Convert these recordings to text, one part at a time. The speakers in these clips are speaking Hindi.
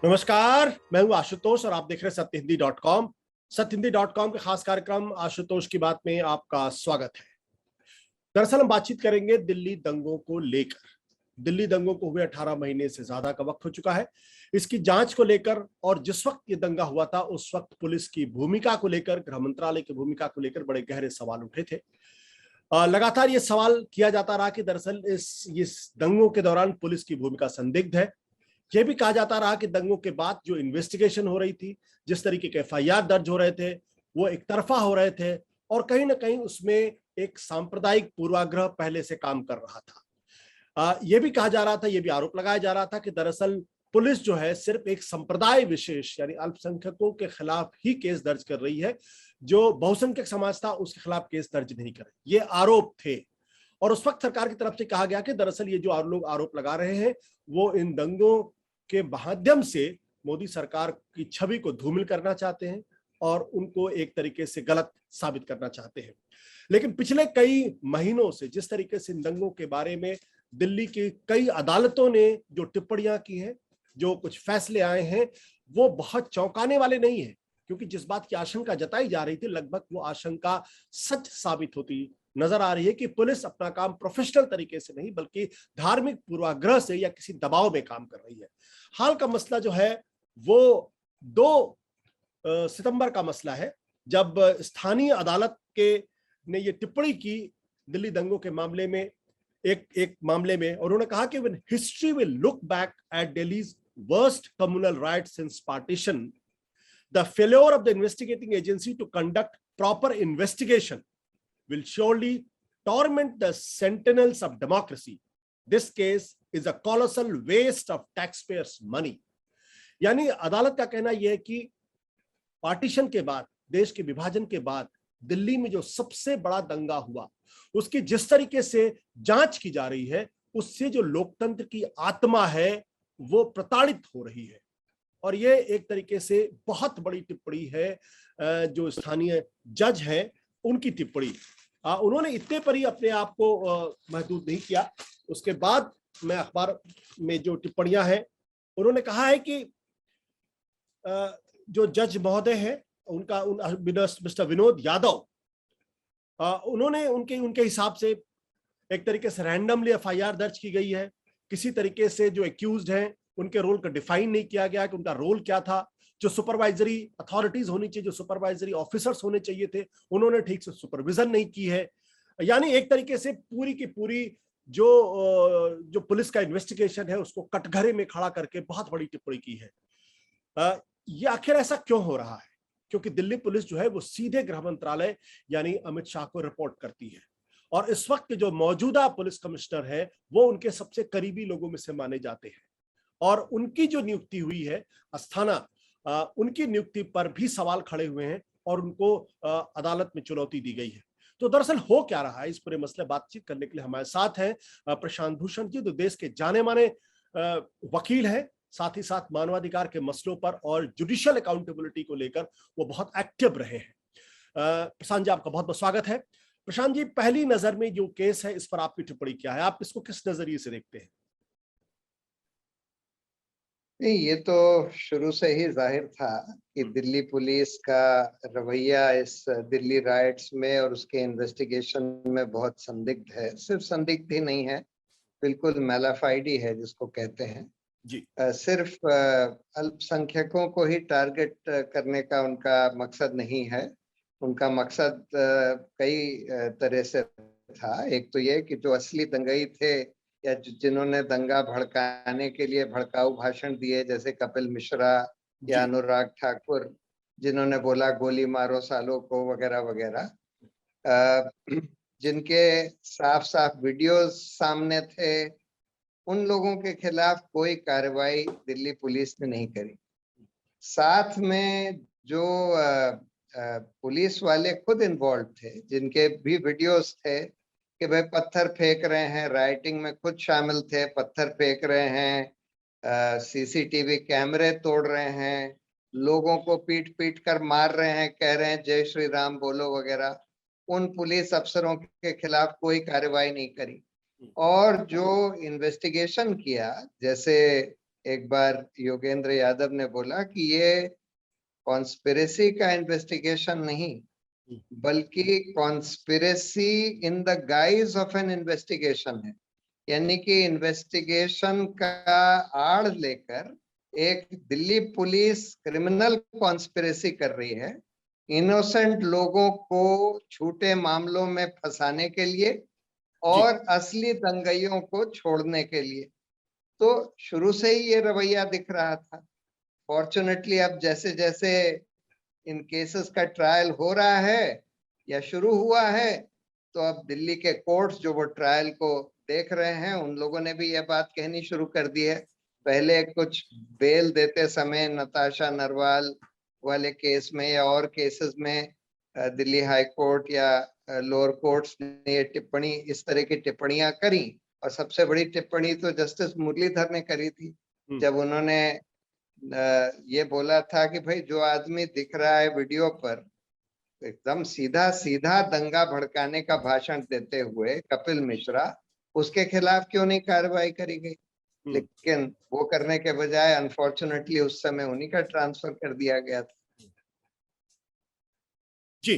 नमस्कार, मैं हूं आशुतोष और आप देख रहे हैं सत्यहिंदी.com। सत्यहिंदी.com के खास कार्यक्रम आशुतोष की बात में आपका स्वागत है। दरअसल हम बातचीत करेंगे दिल्ली दंगों को लेकर। दिल्ली दंगों को हुए 18 महीने से ज्यादा का वक्त हो चुका है। इसकी जांच को लेकर और जिस वक्त ये दंगा हुआ था उस वक्त पुलिस की भूमिका को लेकर, गृह मंत्रालय की भूमिका को लेकर बड़े गहरे सवाल उठे थे। लगातार ये सवाल किया जाता रहा कि दरअसल इस दंगों के दौरान पुलिस की भूमिका संदिग्ध है। यह भी कहा जाता रहा कि दंगों के बाद जो इन्वेस्टिगेशन हो रही थी, जिस तरीके के एफआईआर दर्ज हो रहे थे, वो एक तरफा हो रहे थे और कहीं ना कहीं उसमें एक सांप्रदायिक पूर्वाग्रह पहले से काम कर रहा था। यह भी कहा जा रहा था, यह भी आरोप लगाया जा रहा था कि दरअसल पुलिस जो है सिर्फ एक संप्रदाय विशेष यानी अल्पसंख्यकों के खिलाफ ही केस दर्ज कर रही है, जो बहुसंख्यक समाज था उसके खिलाफ केस दर्ज नहीं कर रही। ये आरोप थे और उस वक्त सरकार की तरफ से कहा गया कि दरअसल ये जो लोग आरोप लगा रहे हैं वो इन दंगों के माध्यम से मोदी सरकार की छवि को धूमिल करना चाहते हैं और उनको एक तरीके से गलत साबित करना चाहते हैं। लेकिन पिछले कई महीनों से जिस तरीके से इन दंगों के बारे में दिल्ली की कई अदालतों ने जो टिप्पणियां की हैं, जो कुछ फैसले आए हैं, वो बहुत चौंकाने वाले नहीं है, क्योंकि जिस बात की आशंका जताई जा रही थी लगभग वो आशंका सच साबित होती नजर आ रही है कि पुलिस अपना काम प्रोफेशनल तरीके से नहीं बल्कि धार्मिक पूर्वाग्रह से या किसी दबाव में काम कर रही है। हाल का मसला जो है वो 2 सितंबर का मसला है, जब स्थानीय अदालत के ने ये टिप्पणी की दिल्ली दंगों के मामले में, एक मामले में, और उन्होंने कहा कि when history will look back at Delhi's worst communal riots since partition, the failure of the investigating agency to conduct proper investigation will surely torment the sentinels of democracy. This case is a colossal waste of taxpayers' money. यानी अदालत का कहना यह है कि पार्टीशन के बाद, देश के विभाजन के बाद दिल्ली में जो सबसे बड़ा दंगा हुआ उसकी जिस तरीके से जांच की जा रही है, उससे जो लोकतंत्र की आत्मा है वो प्रताड़ित हो रही है। और ये एक तरीके से बहुत बड़ी टिप्पणी है जो स्थानीय जज हैं उनकी टिप्पणी। उन्होंने इतने पर ही अपने आप को महदूद नहीं किया। उसके बाद मैं अखबार में जो टिप्पणियां हैं, उन्होंने कहा है कि जो जज महोदय हैं उनका मिस्टर विनोद यादव, उन्होंने उनके हिसाब से एक तरीके से रैंडमली एफआईआर दर्ज की गई है। किसी तरीके से जो एक्यूज्ड हैं उनके रोल को डिफाइन नहीं किया गया कि उनका रोल क्या था। जो सुपरवाइजरी अथॉरिटीज होनी चाहिए, जो सुपरवाइजरी ऑफिसर्स होने चाहिए थे, उन्होंने ठीक से सुपरविजन नहीं की है। यानी एक तरीके से पूरी की पूरी जो पुलिस का इन्वेस्टिगेशन है उसको कटघरे में खड़ा करके बहुत बड़ी टिप्पणी की है। ये आखिर ऐसा क्यों हो रहा है? क्योंकि दिल्ली पुलिस जो है वो सीधे गृह मंत्रालय यानी अमित शाह को रिपोर्ट करती है और इस वक्त जो मौजूदा पुलिस कमिश्नर है वो उनके सबसे करीबी लोगों में से माने जाते हैं और उनकी जो नियुक्ति हुई है अस्थाना, उनकी नियुक्ति पर भी सवाल खड़े हुए हैं और उनको अदालत में चुनौती दी गई है। तो दरअसल हो क्या रहा है, इस पूरे मसले बातचीत करने के लिए हमारे साथ हैं प्रशांत भूषण जी, जो देश के जाने माने वकील हैं, साथ ही साथ मानवाधिकार के मसलों पर और जुडिशियल अकाउंटेबिलिटी को लेकर वो बहुत एक्टिव रहे हैं। प्रशांत जी, आपका बहुत बहुत स्वागत है। प्रशांत जी, पहली नजर में जो केस है इस पर आपकी टिप्पणी क्या है? आप इसको किस नजरिए से देखते हैं? नहीं, ये तो शुरू से ही जाहिर था कि दिल्ली पुलिस का रवैया इस दिल्ली राइट्स में और उसके इन्वेस्टिगेशन में बहुत संदिग्ध है। सिर्फ संदिग्ध ही नहीं है, बिल्कुल मैलाफाइडी है जिसको कहते हैं जी। सिर्फ अल्पसंख्यकों को ही टारगेट करने का उनका मकसद नहीं है। उनका मकसद कई तरह से था। एक तो ये कि जो असली दंगई थे या जिन्होंने दंगा भड़काने के लिए भड़काऊ भाषण दिए, जैसे कपिल मिश्रा या अनुराग ठाकुर, जिन्होंने बोला गोली मारो सालों को वगैरह वगैरह, जिनके साफ साफ वीडियोस सामने थे, उन लोगों के खिलाफ कोई कार्रवाई दिल्ली पुलिस ने नहीं करी। साथ में जो पुलिस वाले खुद इन्वॉल्व थे, जिनके भी वीडियोस थे कि भाई पत्थर फेंक रहे हैं, राइटिंग में खुद शामिल थे, पत्थर फेंक रहे हैं, सीसीटीवी कैमरे तोड़ रहे हैं, लोगों को पीट पीट कर मार रहे हैं, कह रहे हैं जय श्री राम बोलो वगैरह, उन पुलिस अफसरों के खिलाफ कोई कार्रवाई नहीं करी। और जो इन्वेस्टिगेशन किया, जैसे एक बार योगेंद्र यादव ने बोला कि ये कॉन्स्पिरेसी का इन्वेस्टिगेशन नहीं, बल्कि conspiracy in the guys of N investigation है। यानी कि इन्वेस्टिगेशन का आड़ लेकर एक दिल्ली पुलिस क्रिमिनल कॉन्स्पिरेसी कर रही है, इनोसेंट लोगों को झूठे मामलों में फंसाने के लिए और असली दंगाइयों को छोड़ने के लिए। तो शुरू से ही ये रवैया दिख रहा था। फॉर्चुनेटली अब जैसे जैसे इन केसेस का ट्रायल हो रहा है या शुरू हुआ है, तो अब दिल्ली के कोर्ट्स जो वो ट्रायल को देख रहे हैं, उन लोगों ने भी यह बात कहनी शुरू कर दी है। पहले कुछ बेल देते समय नताशा नरवाल वाले केस में या और केसेस में दिल्ली हाई कोर्ट या लोअर कोर्ट्स ने ये टिप्पणी, इस तरह की टिप्पणियां करी। और सबसे बड़ी टिप्पणी तो जस्टिस मुरलीधर ने करी थी, जब उन्होंने ये बोला था कि भाई जो आदमी दिख रहा है वीडियो पर एकदम सीधा सीधा दंगा भड़काने का भाषण देते हुए कपिल मिश्रा, उसके खिलाफ क्यों नहीं कार्रवाई करी गई? लेकिन वो करने के बजाय अनफॉर्चुनेटली उस समय उन्हीं का ट्रांसफर कर दिया गया था। जी,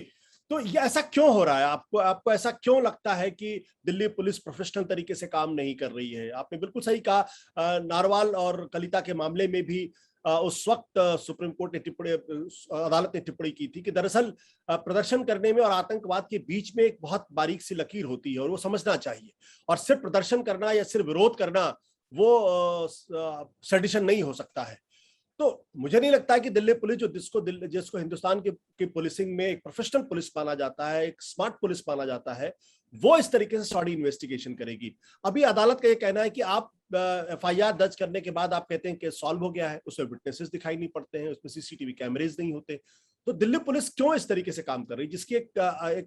तो ये ऐसा क्यों हो रहा है? आपको ऐसा क्यों लगता है कि दिल्ली पुलिस प्रोफेशनल तरीके से काम नहीं कर रही है? आपने बिल्कुल सही कहा, नारवाल और कलिता के मामले में भी उस वक्त सुप्रीम कोर्ट ने अदालत ने टिप्पणी की थी कि दरअसल प्रदर्शन करने में और आतंकवाद के बीच में एक बहुत बारीक सी लकीर होती है और वो समझना चाहिए। और सिर्फ प्रदर्शन करना या सिर्फ विरोध करना वो सेडिशन नहीं हो सकता है। तो मुझे नहीं लगता है कि दिल्ली पुलिस जिसको हिंदुस्तान की पुलिसिंग में एक प्रोफेशनल पुलिस माना जाता है, एक स्मार्ट पुलिस माना जाता है, वो इस तरीके से सॉरी इन्वेस्टिगेशन करेगी। अभी अदालत का ये कहना है कि आप एफआईआर दर्ज करने के बाद आप कहते हैं कि सॉल्व हो गया है, उसमें विटनेसेस दिखाई नहीं पड़ते हैं, उसमें सीसीटीवी कैमरेज नहीं होते। तो दिल्ली पुलिस क्यों इस तरीके से काम कर रही है, जिसकी एक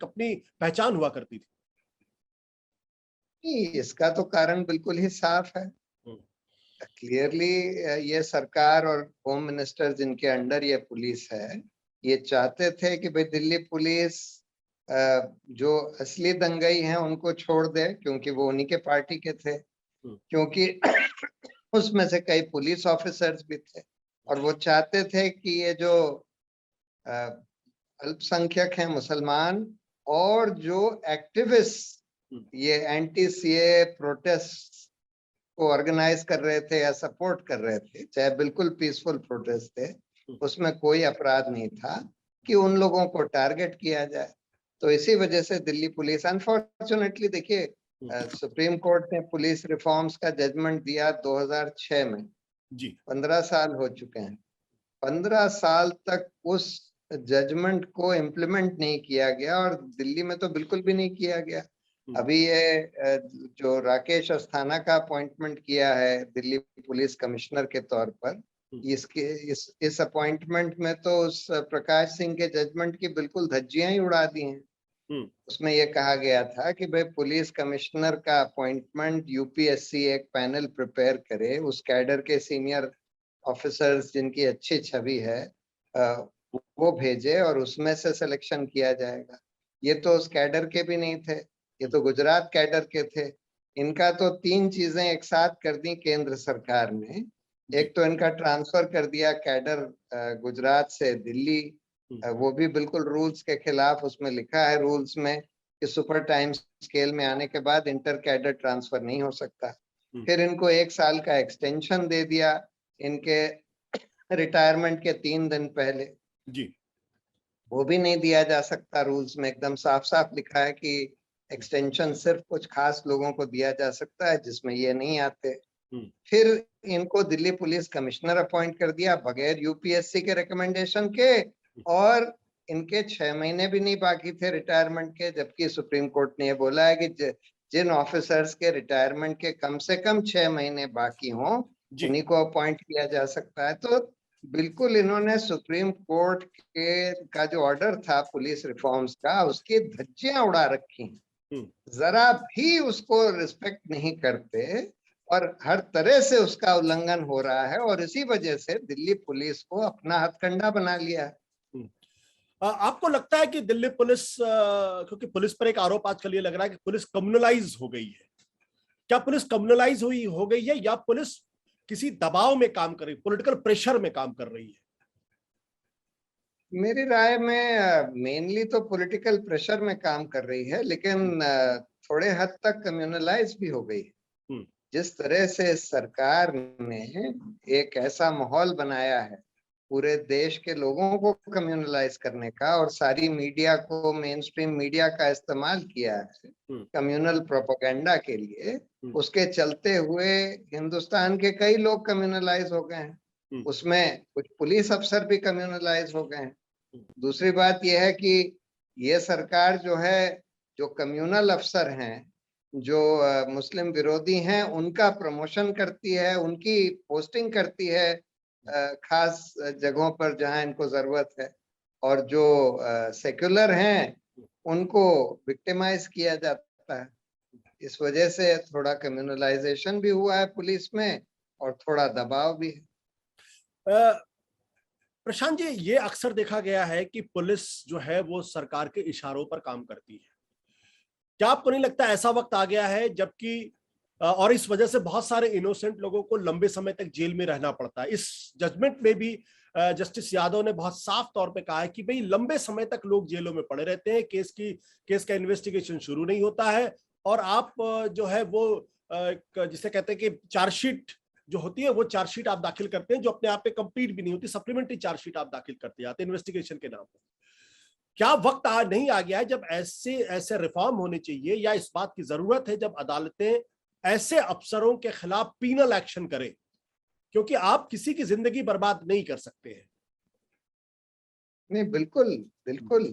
अपनी पहचान हुआ करती थी? इसका तो कारण बिल्कुल ही साफ है। क्लियरली ये सरकार और होम मिनिस्टर जिनके अंडर ये पुलिस है, ये चाहते थे कि भाई दिल्ली पुलिस जो असली दंगाई हैं उनको छोड़ दे, क्योंकि वो उन्हीं के पार्टी के थे, क्योंकि उसमें से कई पुलिस ऑफिसर्स भी थे। और वो चाहते थे कि ये जो अल्पसंख्यक हैं मुसलमान और जो एक्टिविस्ट ये एंटी सीए प्रोटेस्ट को ऑर्गेनाइज कर रहे थे या सपोर्ट कर रहे थे, चाहे बिल्कुल पीसफुल प्रोटेस्ट थे, उसमें कोई अपराध नहीं था, कि उन लोगों को टारगेट किया जाए। तो इसी वजह से दिल्ली पुलिस, अनफॉर्चुनेटली देखिए, सुप्रीम कोर्ट ने पुलिस रिफॉर्म्स का जजमेंट दिया 2006 में जी, 15 साल हो चुके हैं। 15 साल तक उस जजमेंट को इम्प्लीमेंट नहीं किया गया, और दिल्ली में तो बिल्कुल भी नहीं किया गया। अभी ये जो राकेश अस्थाना का अपॉइंटमेंट किया है दिल्ली पुलिस कमिश्नर के तौर पर, इस अपॉइंटमेंट में तो उस प्रकाश सिंह के जजमेंट की बिल्कुल धज्जियां ही उड़ा दी हैं। उसमें यह कहा गया था कि भाई पुलिस कमिश्नर का अपॉइंटमेंट यूपीएससी एक पैनल प्रिपेयर करे, उस कैडर के सीनियर ऑफिसर्स जिनकी अच्छी छवि है वो भेजे और उसमें से सिलेक्शन किया जाएगा। ये तो उस कैडर के भी नहीं थे, ये तो गुजरात कैडर के थे। इनका तो 3 चीजें एक साथ कर दी केंद्र सरकार ने। एक तो इनका ट्रांसफर कर दिया कैडर गुजरात से दिल्ली, वो भी बिल्कुल रूल्स के खिलाफ। उसमें लिखा है रूल्स में कि सुपर टाइम स्केल में आने के बाद इंटर कैडर ट्रांसफर नहीं हो सकता। फिर इनको 1 साल का एक्सटेंशन दे दिया इनके रिटायरमेंट के 3 दिन पहले जी, वो भी नहीं दिया जा सकता। रूल्स में एकदम साफ साफ लिखा है कि एक्सटेंशन सिर्फ कुछ खास लोगों को दिया जा सकता है, जिसमें ये नहीं आते। फिर इनको दिल्ली पुलिस कमिश्नर अपॉइंट कर दिया बगैर यूपीएससी के रिकमेंडेशन के, और इनके 6 महीने भी नहीं बाकी थे रिटायरमेंट के, जबकि सुप्रीम कोर्ट ने ये बोला है कि जिन ऑफिसर्स के रिटायरमेंट के कम से कम 6 महीने बाकी हों उन्हीं को अपॉइंट किया जा सकता है। तो बिल्कुल इन्होंने सुप्रीम कोर्ट के का जो ऑर्डर था पुलिस रिफॉर्म्स का, उसकी धज्जियां उड़ा रखी, जरा भी उसको रिस्पेक्ट नहीं करते और हर तरह से उसका उल्लंघन हो रहा है, और इसी वजह से दिल्ली पुलिस को अपना हथकंडा बना लिया है। आपको लगता है कि दिल्ली पुलिस, क्योंकि पुलिस पर एक आरोप आजकल ये लग रहा है कि पुलिस कम्युनलाइज हो गई है, क्या पुलिस कम्युनलाइज हो गई है, या पुलिस किसी दबाव में काम कर रही, पॉलिटिकल प्रेशर में काम कर रही है? मेरी राय में मेनली तो पॉलिटिकल प्रेशर में काम कर रही है, लेकिन थोड़े हद तक कम्युनलाइज भी हो गई है। जिस तरह से सरकार ने एक ऐसा माहौल बनाया है पूरे देश के लोगों को कम्युनलाइज करने का, और सारी मीडिया को, मेन स्ट्रीम मीडिया का इस्तेमाल किया है कम्युनल प्रोपेगेंडा के लिए, उसके चलते हुए हिंदुस्तान के कई लोग कम्युनलाइज हो गए हैं। उसमें कुछ पुलिस अफसर भी कम्युनलाइज हो गए हैं। दूसरी बात यह है कि ये सरकार जो है, जो कम्युनल अफसर हैं, जो मुस्लिम विरोधी हैं, उनका प्रमोशन करती है, उनकी पोस्टिंग करती है खास जगहों पर जहां इनको जरूरत है, और जो सेक्युलर हैं उनको विक्टिमाइज किया जाता है। इस वजह से थोड़ा कम्युनलाइजेशन भी हुआ है पुलिस में, और थोड़ा दबाव भी है। प्रशांत जी, ये अक्सर देखा गया है कि पुलिस जो है वो सरकार के इशारों पर काम करती है। क्या आपको नहीं लगता ऐसा वक्त आ गया है जबकि और इस वजह से बहुत सारे इनोसेंट लोगों को लंबे समय तक जेल में रहना पड़ता है? इस जजमेंट में भी जस्टिस यादव ने बहुत साफ तौर पे कहा है कि भाई लंबे समय तक लोग जेलों में पड़े रहते हैं, केस का इन्वेस्टिगेशन शुरू नहीं होता है, और आप जो है वो जिसे कहते हैं कि चार्जशीट जो होती है वो चार्जशीट आप दाखिल करते हैं जो अपने आप में कंप्लीट भी नहीं होती, सप्लीमेंट्री चार्जशीट आप दाखिल करते जाते हैं इन्वेस्टिगेशन के नाम पर। क्या वक्त नहीं आ गया है जब ऐसे रिफॉर्म होने चाहिए, या इस बात की जरूरत है जब अदालतें ऐसे अफसरों के खिलाफ पीनल एक्शन करें, क्योंकि आप किसी की जिंदगी बर्बाद नहीं कर सकते हैं? नहीं, बिल्कुल बिल्कुल।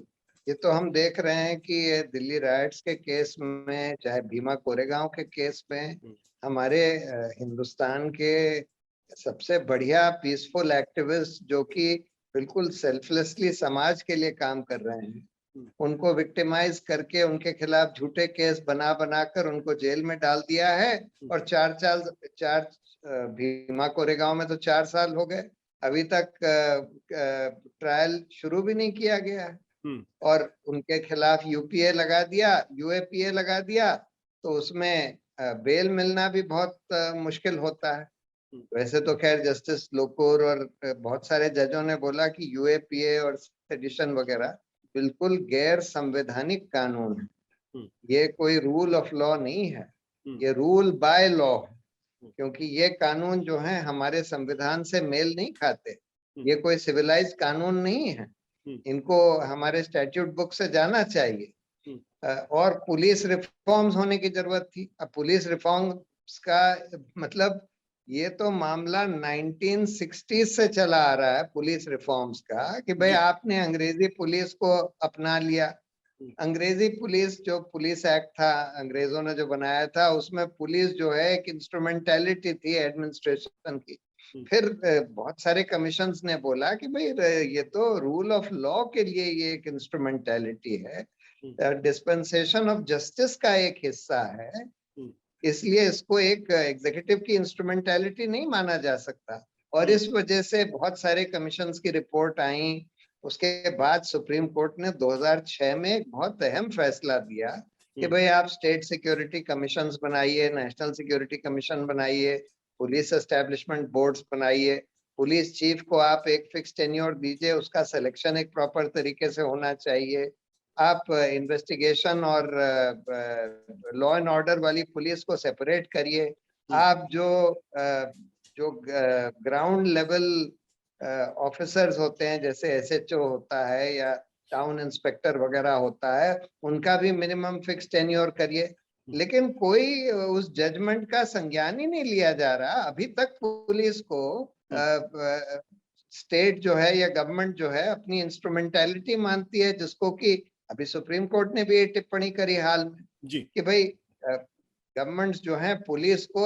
ये तो हम देख रहे हैं कि ये दिल्ली राइट्स के केस में, चाहे भीमा कोरेगांव के केस में, हमारे हिंदुस्तान के सबसे बढ़िया पीसफुल एक्टिविस्ट जो कि बिल्कुल सेल्फलेसली समाज के लिए काम कर रहे हैं, उनको विक्टिमाइज करके उनके खिलाफ झूठे केस बना बनाकर उनको जेल में डाल दिया है। और भीमा कोरेगांव में तो 4 साल हो गए, अभी तक ट्रायल शुरू भी नहीं किया गया है। और उनके खिलाफ यूएपीए लगा दिया, तो उसमें बेल मिलना भी बहुत मुश्किल होता है। वैसे तो खैर जस्टिस लोकुर और बहुत सारे जजों ने बोला कि यूएपीए और सेडिशन वगैरह बिल्कुल गैर संवैधानिक कानून है, ये कोई रूल ऑफ लॉ नहीं है, ये रूल बाय लॉ है, क्योंकि ये कानून जो है हमारे संविधान से मेल नहीं खाते। ये कोई सिविलाइज कानून नहीं है, इनको हमारे स्टैट्यूट बुक से जाना चाहिए। और पुलिस रिफॉर्म्स होने की जरूरत थी। अब पुलिस रिफॉर्म्स का मतलब, ये तो मामला 1960 से चला आ रहा है पुलिस रिफॉर्म्स का, कि भाई आपने अंग्रेजी पुलिस को अपना लिया। अंग्रेजी पुलिस, जो पुलिस एक्ट था अंग्रेजों ने जो बनाया था, उसमें पुलिस जो है एक इंस्ट्रूमेंटेलिटी थी एडमिनिस्ट्रेशन की। फिर बहुत सारे कमीशंस ने बोला कि भाई ये तो रूल ऑफ लॉ के लिए ये एक इंस्ट्रूमेंटेलिटी है, डिस्पेंसेशन ऑफ जस्टिस का एक हिस्सा है, इसलिए इसको एक एग्जीक्यूटिव की इंस्ट्रूमेंटेलिटी नहीं माना जा सकता। और इस वजह से बहुत सारे कमीशंस की रिपोर्ट आई। उसके बाद सुप्रीम कोर्ट ने 2006 में एक बहुत अहम फैसला दिया कि भाई आप स्टेट सिक्योरिटी कमीशंस बनाइए, नेशनल सिक्योरिटी कमीशन बनाइए, पुलिस एस्टेब्लिशमेंट बोर्ड्स बनाइए, पुलिस चीफ को आप एक फिक्स टेन्योर दीजिए, उसका सिलेक्शन एक प्रॉपर तरीके से होना चाहिए। आप इन्वेस्टिगेशन और लॉ एंड ऑर्डर वाली पुलिस को सेपरेट करिए। आप जो ग्राउंड लेवल ऑफिसर्स होते हैं, जैसे एसएचओ होता है या टाउन इंस्पेक्टर वगैरह होता है, उनका भी मिनिमम फिक्स टेन्योर करिए। लेकिन कोई उस जजमेंट का संज्ञान ही नहीं लिया जा रहा। अभी तक पुलिस को स्टेट जो है या गवर्नमेंट जो है अपनी इंस्ट्रूमेंटेलिटी मानती है, जिसको कि अभी सुप्रीम कोर्ट ने भी ये टिप्पणी करी हाल में कि भाई गवर्नमेंट्स जो है पुलिस को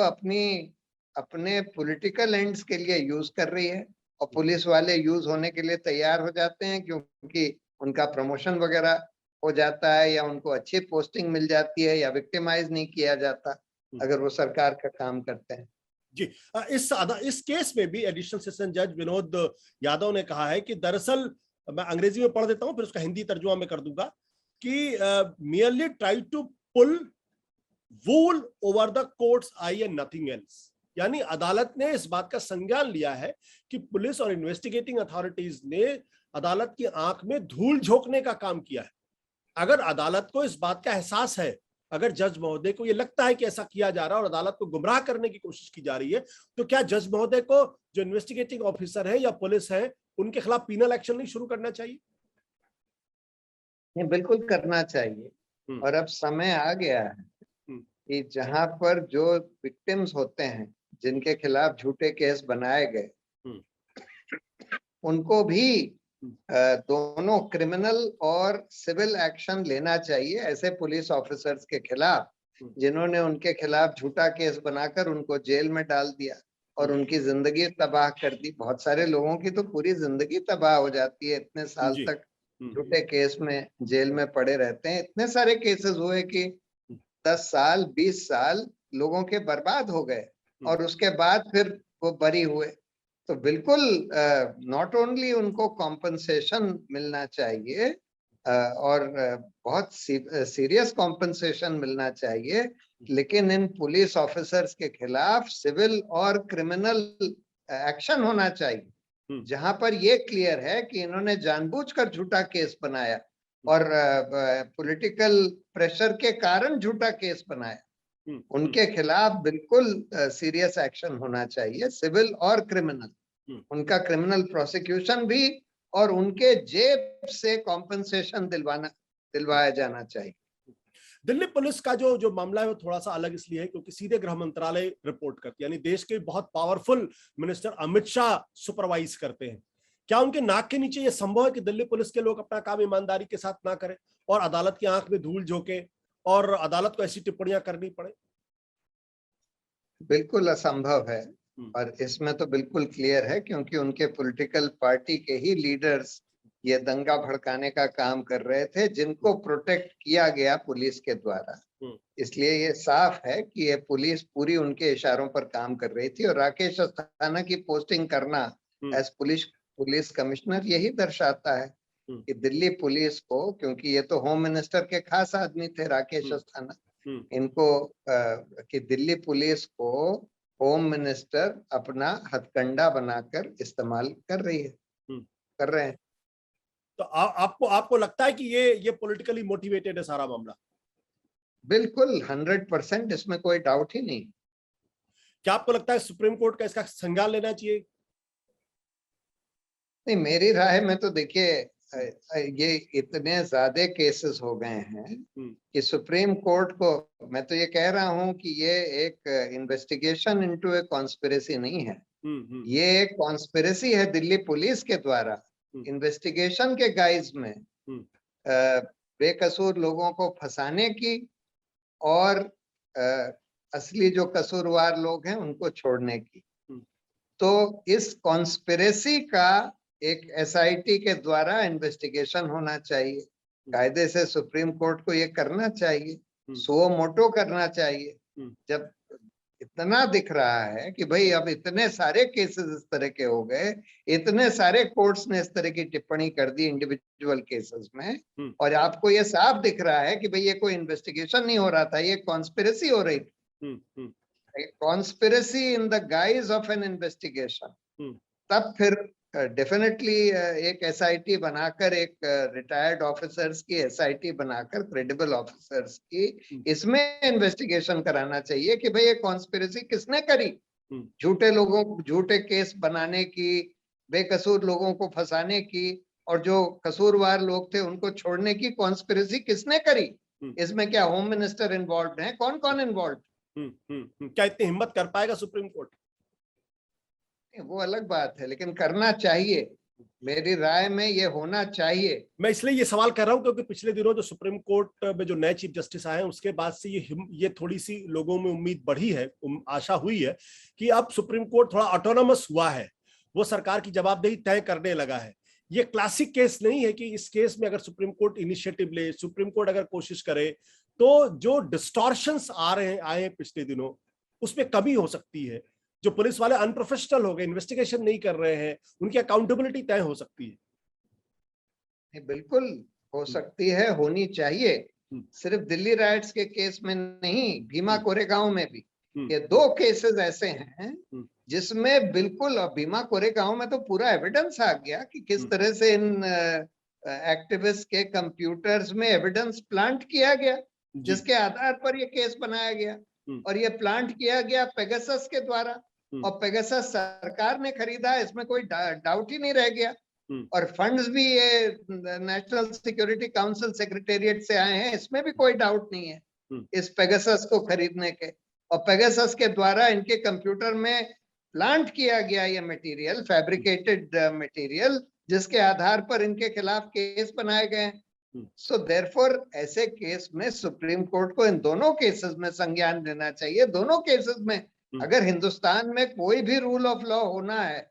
अपने पॉलिटिकल एंड्स के लिए यूज कर रही है, और पुलिस वाले यूज होने के लिए तैयार हो जाते हैं क्योंकि उनका प्रमोशन वगैरह हो जाता है, या उनको अच्छी पोस्टिंग मिल जाती है, या विक्टिमाइज नहीं किया जाता अगर वो सरकार का काम करते हैं। जी, इस केस में भी एडिशनल सेशन जज विनोद यादव ने कहा है कि दरअसल, मैं अंग्रेजी में पढ़ देता हूं फिर उसका हिंदी तर्जुमा मैं कर दूंगा, कि merely try to pull wool over the court's eye and nothing else। यानी अदालत ने इस बात का संज्ञान लिया है कि पुलिस और इन्वेस्टिगेटिंग अथॉरिटीज ने अदालत की आंख में धूल झोंकने का काम किया है। अगर अदालत को इस बात का एहसास है, अगर जज महोदय को यह लगता है कि ऐसा किया जा रहा है और अदालत को गुमराह करने की कोशिश की जा रही है, तो क्या जज महोदय को जो इन्वेस्टिगेटिंग ऑफिसर है या पुलिस है उनके खिलाफ पीनल एक्शन नहीं शुरू करना चाहिए? ये बिल्कुल करना चाहिए। और अब समय आ गया है कि जहां पर जो विक्टिम्स होते हैं, जिनके खिलाफ झूठे केस बनाए गए, उनको भी दोनों क्रिमिनल और सिविल एक्शन लेना चाहिए ऐसे पुलिस ऑफिसर्स के खिलाफ जिन्होंने उनके खिलाफ झूठा केस बनाकर उनको जेल में डाल दिया और उनकी जिंदगी तबाह कर दी। बहुत सारे लोगों की तो पूरी जिंदगी तबाह हो जाती है, इतने साल तक झूठे केस में जेल में पड़े रहते हैं। इतने सारे केसेस हुए कि 10 साल 20 साल लोगों के बर्बाद हो गए और उसके बाद फिर वो बरी हुए। तो बिल्कुल नॉट ओनली उनको कॉम्पनसेशन मिलना चाहिए और बहुत सीरियस कॉम्पनसेशन मिलना चाहिए, लेकिन इन पुलिस ऑफिसर्स के खिलाफ सिविल और क्रिमिनल एक्शन होना चाहिए जहां पर ये क्लियर है कि इन्होंने जानबूझकर झूठा केस बनाया और पॉलिटिकल प्रेशर के कारण झूठा केस बनाया। उनके खिलाफ बिल्कुल सीरियस एक्शन होना चाहिए, सिविल और क्रिमिनल। उनका क्रिमिनल प्रोसिक्यूशन भी और उनके जेब से कॉम्पनसेशन दिलवाया जाना चाहिए। दिल्ली पुलिस का जो मामला है वो थोड़ा सा अलग इसलिए है क्योंकि सीधे गृह मंत्रालय रिपोर्ट करती है, यानी देश के बहुत powerful minister Amit Shah supervise करते हैं। क्या उनके नाक के नीचे ये संभव है कि दिल्ली पुलिस के लोग अपना काम ईमानदारी के साथ ना करें और अदालत की आंख में धूल झोंके और अदालत को ऐसी टिप्पणियां करनी पड़े? बिल्कुल असंभव है और इसमें तो बिल्कुल क्लियर है क्योंकि उनके पॉलिटिकल पार्टी के ही लीडर्स ये दंगा भड़काने का काम कर रहे थे जिनको प्रोटेक्ट किया गया पुलिस के द्वारा। इसलिए ये साफ है कि ये पुलिस पूरी उनके इशारों पर काम कर रही थी और राकेश अस्थाना की पोस्टिंग करना एज पुलिस कमिश्नर यही दर्शाता है कि दिल्ली पुलिस को, क्योंकि ये तो होम मिनिस्टर के खास आदमी थे राकेश अस्थाना, इनको कि दिल्ली पुलिस को होम मिनिस्टर अपना हथकंडा बनाकर इस्तेमाल कर रहे हैं। तो आपको लगता है कि ये पॉलिटिकली मोटिवेटेड है सारा मामला? बिल्कुल 100%, इसमें कोई डाउट ही नहीं। क्या आपको लगता है सुप्रीम कोर्ट का इसका संज्ञान लेना चाहिए? नहीं, मेरी राय में तो देखिए ये इतने ज्यादा केसेस हो गए हैं कि सुप्रीम कोर्ट को, मैं तो ये कह रहा हूं कि ये एक इन्वेस्टिगेशन इनटू ए कॉन्स्पिरेसी नहीं है, ये एक कॉन्स्पिरेसी है दिल्ली पुलिस के द्वारा इन्वेस्टिगेशन के गाइज में बेकसूर लोगों को फंसाने की और असली जो कसूरवार लोग हैं उनको छोड़ने की। तो इस कॉन्स्पिरेसी का एक एसआईटी के द्वारा इन्वेस्टिगेशन होना चाहिए। कायदे से सुप्रीम कोर्ट को ये करना चाहिए, सुओ मोटो करना चाहिए। जब इतना दिख रहा है कि भाई अब इतने सारे केसेस इस तरह के हो गए, इतने सारे कोर्ट्स ने इस तरह की टिप्पणी कर दी इंडिविजुअल केसेस में, और आपको ये साफ दिख रहा है कि भाई ये कोई इन्वेस्टिगेशन नहीं हो रहा था, ये कॉन्स्पिरेसी हो रही थी, conspiracy in the guys of N investigation, तब फिर डेफिनेटली एक एसआईटी बनाकर, एक रिटायर्ड ऑफिसर्स की एसआईटी बनाकर, क्रेडिबल ऑफिसर्स की, इसमें इन्वेस्टिगेशन कराना चाहिए कि भाई ये कॉन्स्पिरेसी किसने करी, झूठे केस बनाने की, बेकसूर लोगों को फंसाने की, और जो कसूरवार लोग थे उनको छोड़ने की कॉन्स्पिरेसी किसने करी। इसमें क्या होम मिनिस्टर इन्वॉल्व है? कौन कौन इन्वॉल्व? क्या इतनी हिम्मत कर पाएगा सुप्रीम कोर्ट? वो अलग बात है, लेकिन करना चाहिए। मेरी राय में ये होना चाहिए। मैं इसलिए ये सवाल कर रहा हूं क्योंकि पिछले दिनों जो सुप्रीम कोर्ट में जो नए चीफ जस्टिस आए हैं उसके बाद से ये थोड़ी सी लोगों में उम्मीद बढ़ी है, आशा हुई है कि अब सुप्रीम कोर्ट थोड़ा ऑटोनोमस हुआ है, वो सरकार की जवाबदेही तय करने लगा है। ये क्लासिक केस नहीं है कि इस केस में अगर सुप्रीम कोर्ट इनिशिएटिव ले, सुप्रीम कोर्ट अगर कोशिश करे तो जो डिस्टॉर्शंस आए पिछले दिनों उसमें कमी हो सकती है। जो पुलिस वाले अनप्रोफेशनल हो गए, इन्वेस्टिगेशन नहीं कर रहे हैं, उनकी अकाउंटेबिलिटी तय हो सकती है। बिल्कुल हो सकती है, होनी चाहिए। सिर्फ दिल्ली राइट्स के केस में नहीं, भीमा कोरेगांव में भी ये 2 केसेस ऐसे हैं जिसमें बिल्कुल, भीमा कोरेगांव में तो पूरा एविडेंस आ गया कि किस तरह से इन एक्टिविस्ट के कंप्यूटर्स में एविडेंस प्लांट किया गया, जिसके आधार पर ये केस बनाया गया। और ये प्लांट किया गया पेगासस के द्वारा, और पेगासस सरकार ने खरीदा, इसमें कोई डाउट ही नहीं रह गया। और फंड्स भी ये नेशनल सिक्योरिटी काउंसिल सेक्रेटेरिएट से आए हैं, इसमें भी कोई डाउट नहीं है इस पेगासस को खरीदने के। और पेगासस के द्वारा इनके कंप्यूटर में प्लांट किया गया ये मटेरियल, फैब्रिकेटेड मटेरियल, जिसके आधार पर इनके खिलाफ केस बनाए गए। सो देयरफॉर ऐसे केस में सुप्रीम कोर्ट को इन दोनों केसेस में संज्ञान लेना चाहिए। दोनों केसेस में अगर हिंदुस्तान में कोई भी रूल ऑफ लॉ होना है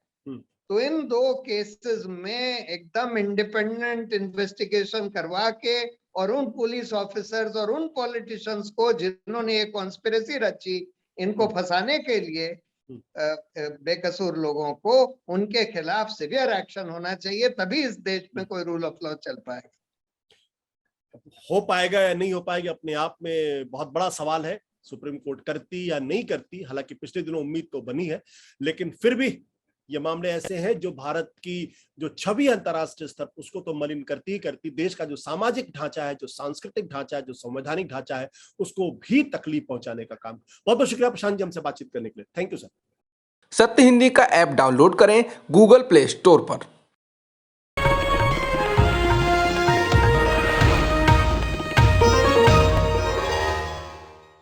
तो इन 2 केसेस में एकदम इंडिपेंडेंट इन्वेस्टिगेशन करवा के, और उन पुलिस ऑफिसर्स और उन पॉलिटिशियंस को जिन्होंने ये कॉन्स्पिरेसी रची इनको फंसाने के लिए, बेकसूर लोगों को, उनके खिलाफ सीवियर एक्शन होना चाहिए। तभी इस देश में कोई रूल ऑफ लॉ चल पाएगा। हो पाएगा या नहीं हो पाएगा अपने आप में बहुत बड़ा सवाल है। सुप्रीम कोर्ट करती या नहीं करती, हालांकि पिछले दिनों उम्मीद तो बनी है, लेकिन फिर भी ये मामले ऐसे हैं जो भारत की जो छवि अंतर्राष्ट्रीय स्तर उसको तो मलिन करती ही करती, देश का जो सामाजिक ढांचा है, जो सांस्कृतिक ढांचा है, जो संवैधानिक ढांचा है, उसको भी तकलीफ पहुंचाने का काम। बहुत बहुत शुक्रिया प्रशांत जी हमसे बातचीत करने के लिए। Thank you sir. सत्य हिंदी का ऐप डाउनलोड करें गूगल प्ले स्टोर पर।